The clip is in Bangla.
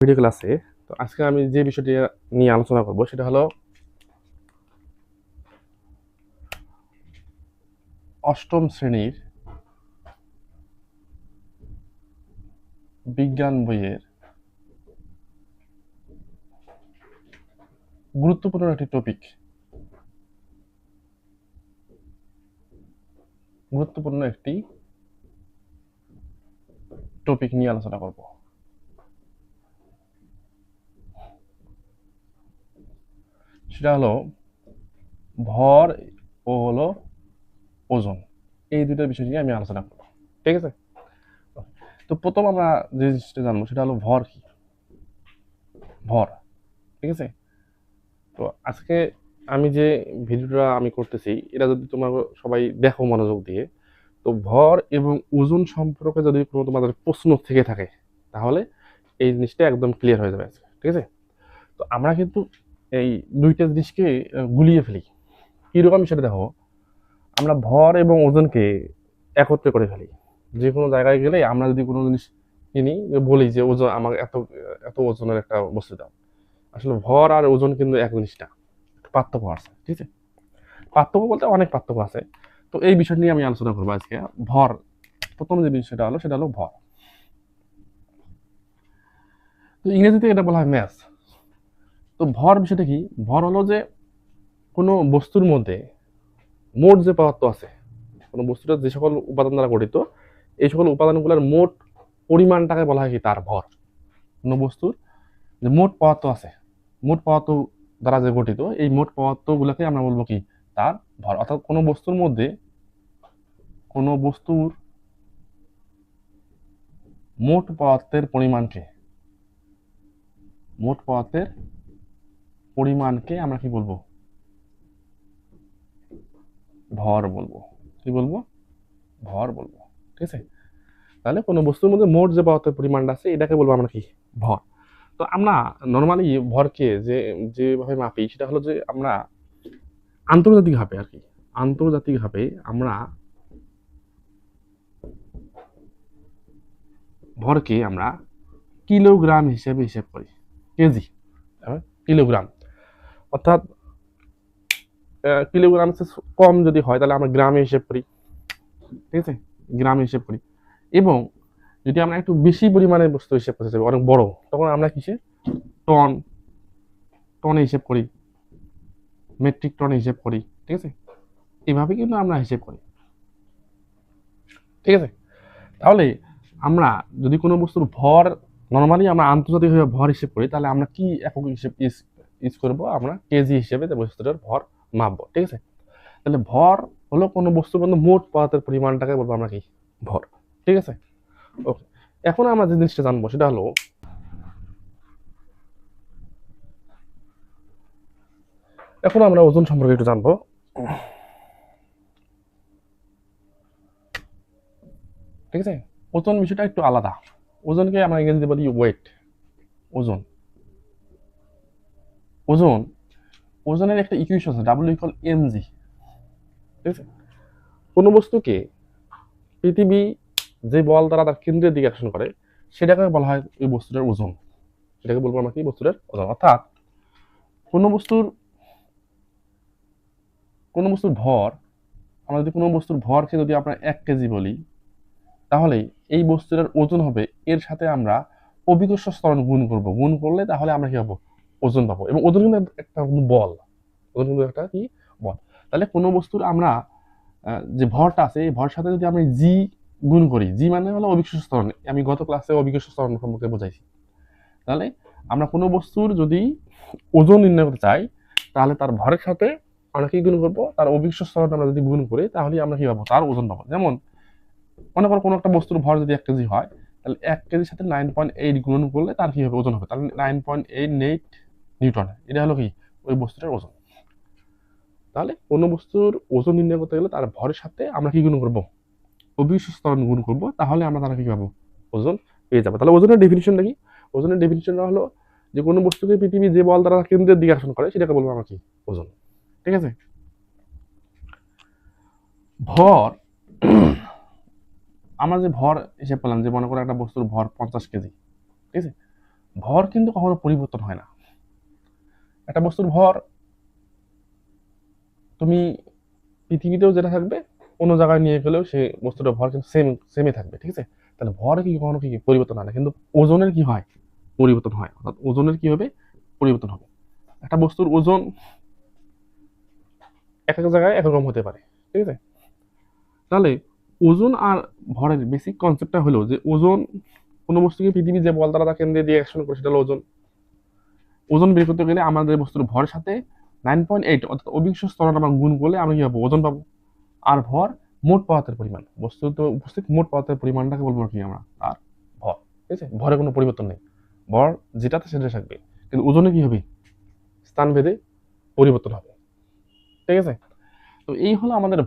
ভিডিও ক্লাসে। তো আজকে আমি যে বিষয়টি নিয়ে আলোচনা করব সেটা হলো অষ্টম শ্রেণীর বিজ্ঞান বইয়ের গুরুত্বপূর্ণ একটি টপিক নিয়ে আলোচনা করব। সেটা হলো ভর ও হলো ওজন, এই দুটো বিষয় নিয়ে আমি আলোচনা করব। ঠিক আছে, তো প্রথম আমরা যে জিনিসটা জানবো সেটা হলো ভর কি। ভর, ঠিক আছে। তো আজকে আমি যে ভিডিওটা আমি করতেছি এটা যদি তোমরা সবাই দেখো মনোযোগ দিয়ে, তো ভর এবং ওজন সম্পর্কে যদি কোনো তোমাদের প্রশ্ন থেকে থাকে তাহলে এই জিনিসটা একদম ক্লিয়ার হয়ে যাবে আজকে। ঠিক আছে, তো আমরা কিন্তু এই দুইটা জিনিসকে গুলিয়ে ফেলি। কিরকম সেটা দেখো, আমরা ভর এবং ওজনকে একত্রে করে ফেলি। যে কোনো জায়গায় গেলে আমরা যদি কোনো জিনিস কিনি, বলি যে ওজন আমাকে এত এত ওজনের একটা বস্তু দাও, আসলে ভর আর ওজন কিন্তু এক জিনিস না, পার্থক্য আছে। ঠিক আছে, পার্থক্য বলতে অনেক পার্থক্য আছে। তো এই বিষয় নিয়ে আমি আলোচনা করবো আজকে। ভর, প্রথম যে বিষয়টা হলো সেটা হলো ভর। তো ইংরেজিতে এটা বলা হয় ম্যাস। তো ভর বিষয়টা কি? ভর হলো যে কোনো বস্তুর মধ্যে মোট যে পদার্থ আছে, কোনো বস্তুটা যে সকল উপাদান দ্বারা গঠিত, এই সকল উপাদানগুলোর মোট পরিমাণটাকে বলা হয় কি তার ভর। কোনো বস্তুর যে মোট পদার্থ আছে, মোট পদার্থ দ্বারা যে গঠিত, এই মোট পদার্থগুলোকে আমরা বলবো কি তার ভর। অর্থাৎ কোনো বস্তুর মোট পদার্থের পরিমাণকে আমরা কি বলবো? ভর বলবো। কি বলবো? ভর বলবো। ঠিক আছে, তাহলে কোনো বস্তুর মধ্যে মোট যে পদার্থের পরিমাণটা আছে এটাকে বলবো আমরা কি ভর। তো আমরা নর্মালি ভরকে যেভাবে মাপি সেটা হলো যে আমরা আন্তর্জাতিকভাবে আর কি, আন্তর্জাতিকভাবে আমরা ভরকে আমরা কিলোগ্রাম হিসেবে হিসেব করি, কেজি, কিলোগ্রাম। অর্থাৎ কিলোগ্রাম কম যদি হয় তাহলে আমরা গ্রামে হিসেব করি। ঠিক আছে, গ্রামে হিসেব করি। এবং যদি আমরা একটু বেশি পরিমাণে বস্তু হিসেব করতে চাই, অনেক বড়, তখন আমরা কিসে টন, টনে হিসেব করি, মেট্রিক টনে হিসেব করি। ঠিক আছে, এইভাবে কিন্তু আমরা হিসেব করি। ঠিক আছে, তাহলে আমরা যদি কোনো বস্তুর ভর নর্মালি আমরা আন্তর্জাতিকভাবে ভর হিসেব করি, তাহলে আমরা কি একক হিসেব ইউজ করবো? আমরা কেজি হিসেবে বস্তুটার ভর মাপবো। ঠিক আছে, তাহলে ভর হলো কোনো বস্তুর মধ্যে মোট পদার্থের পরিমাণটাকে বলবো আমরা কি ভর। ঠিক আছে, ওকে। এখন আমরা যে জিনিসটা জানবো সেটা হলো, এখন আমরা ওজন সম্পর্কে একটু জানবো। ঠিক আছে, ওজন বিষয়টা একটু আলাদা। ওজনকে আমরা ইংরেজিতে বলি ওয়েট। ওজন, ওজন, ওজনের একটা ইকুয়েশন আছে, ডাব্লিউ ইকুয়াল এমজি। ঠিক আছে, কোনো বস্তুকে পৃথিবী যে বল দ্বারা তার কেন্দ্রের দিকে আকর্ষণ করে সেটাকে বলা হয় ওই বস্তুটার ওজন। সেটাকে বলবো আমরা কি বস্তুটার ওজন। অর্থাৎ কোনো বস্তুর কোনো বস্তুর ভর, আমরা যদি কোনো বস্তুর ভরকে যদি আমরা 1 কেজি বলি, তাহলে এই বস্তুটার ওজন হবে এর সাথে আমরা অভিকর্ষ ত্বরণ গুণ করব। গুণ করলে তাহলে আমরা কি পাবো? ওজন পাবো। এবং ওজন কিন্তু একটা বল, ওজন কিন্তু একটা কি বল। তাহলে কোনো বস্তুর আমরা যে ভরটা আছে এই ভরের সাথে যদি আমরা জি গুণ করি, জি মানে হলো অভিকর্ষ ত্বরণ, আমি গত ক্লাসে অভিকর্ষ ত্বরণ সম্পর্কে বোঝাইছি। তাহলে আমরা কোনো বস্তুর যদি ওজন নির্ণয় করতে চাই তাহলে তার ভরের সাথে আমরা কি গুণ করবো? তার অভিকর্ষ ত্বরণ আমরা যদি গুণ করি তাহলে আমরা কি পাবো? তার ওজন পাবো। যেমন মনে করো কোনো একটা বস্তুর ভর যদি 1 কেজি হয়, তাহলে 1 কেজির সাথে 9.8 গুণ করলে তার কি হবে? ওজন হবে। তাহলে 9.88 নিউটন, এটা হলো কি ওই বস্তুটার ওজন। তাহলে কোনো বস্তুর ওজন নির্ণয় করতে গেলে তার ভরের সাথে আমরা কি গুণ করবো? অভিকর্ষ ত্বরণ গুণ করবো, তাহলে আমরা তারা কি পাবো? ওজন পেয়ে যাবো। তাহলে ওজনের ডেফিনিশনটা কি? ওজনের ডেফিনিশনটা হলো যে কোনো বস্তুকে পৃথিবী যে বল দ্বারা কেন্দ্রের দিকে আকর্ষণ করে সেটাকে বলবো আমরা কি ওজন। ঠিক আছে, ভর, আমরা যে ভর হিসেব করলাম, যে মনে করো একটা বস্তুর ভর 50 কেজি। ঠিক আছে, ভর কিন্তু কখনো পরিবর্তন হয় না। একটা বস্তুর ভর তুমি পৃথিবীতেও যেটা থাকবে, অন্য জায়গায় নিয়ে গেলেও সেই বস্তুটার ভর কিন্তু সেমই থাকবে, ঠিক আছে? তাহলে ভর কি কখনো কি পরিবর্তন হয় না, কিন্তু ওজনের কি হয়? পরিবর্তন হয়। অর্থাৎ ওজনের কি হবে? পরিবর্তন হবে। একটা বস্তুর ওজন এক এক জায়গায় একরকম হতে পারে, ঠিক আছে? তাহলে ওজন আর ভরের বেসিক কনসেপ্টটা হলো যে ওজন, কোনো বস্তুকে পৃথিবী যে বল দ্বারা কেন্দ্রে দিয়ে অ্যাকশন করে সেটা হলো ওজন। ওজন বের করতে গেলে আমাদের বস্তুর ভরের সাথে 9.8 অর্থাৎ অবিংশ স্তরণ আমরা গুণ করলে আমরা কি পাবো? ওজন পাবো। আর ভর মোট পদার্থের পরিমাণ, বস্তুত উপস্থিত মোট পদার্থের পরিমাণটাকে বলবো কি আমরা? আর ভর, ঠিক আছে? ভরের কোনো পরিবর্তন নেই, ভর যেটাতে সেটা থাকবে, কিন্তু ওজনে কি হবে? স্থান ভেদে পরিবর্তন হবে, ঠিক আছে? তো এই হলো আমাদের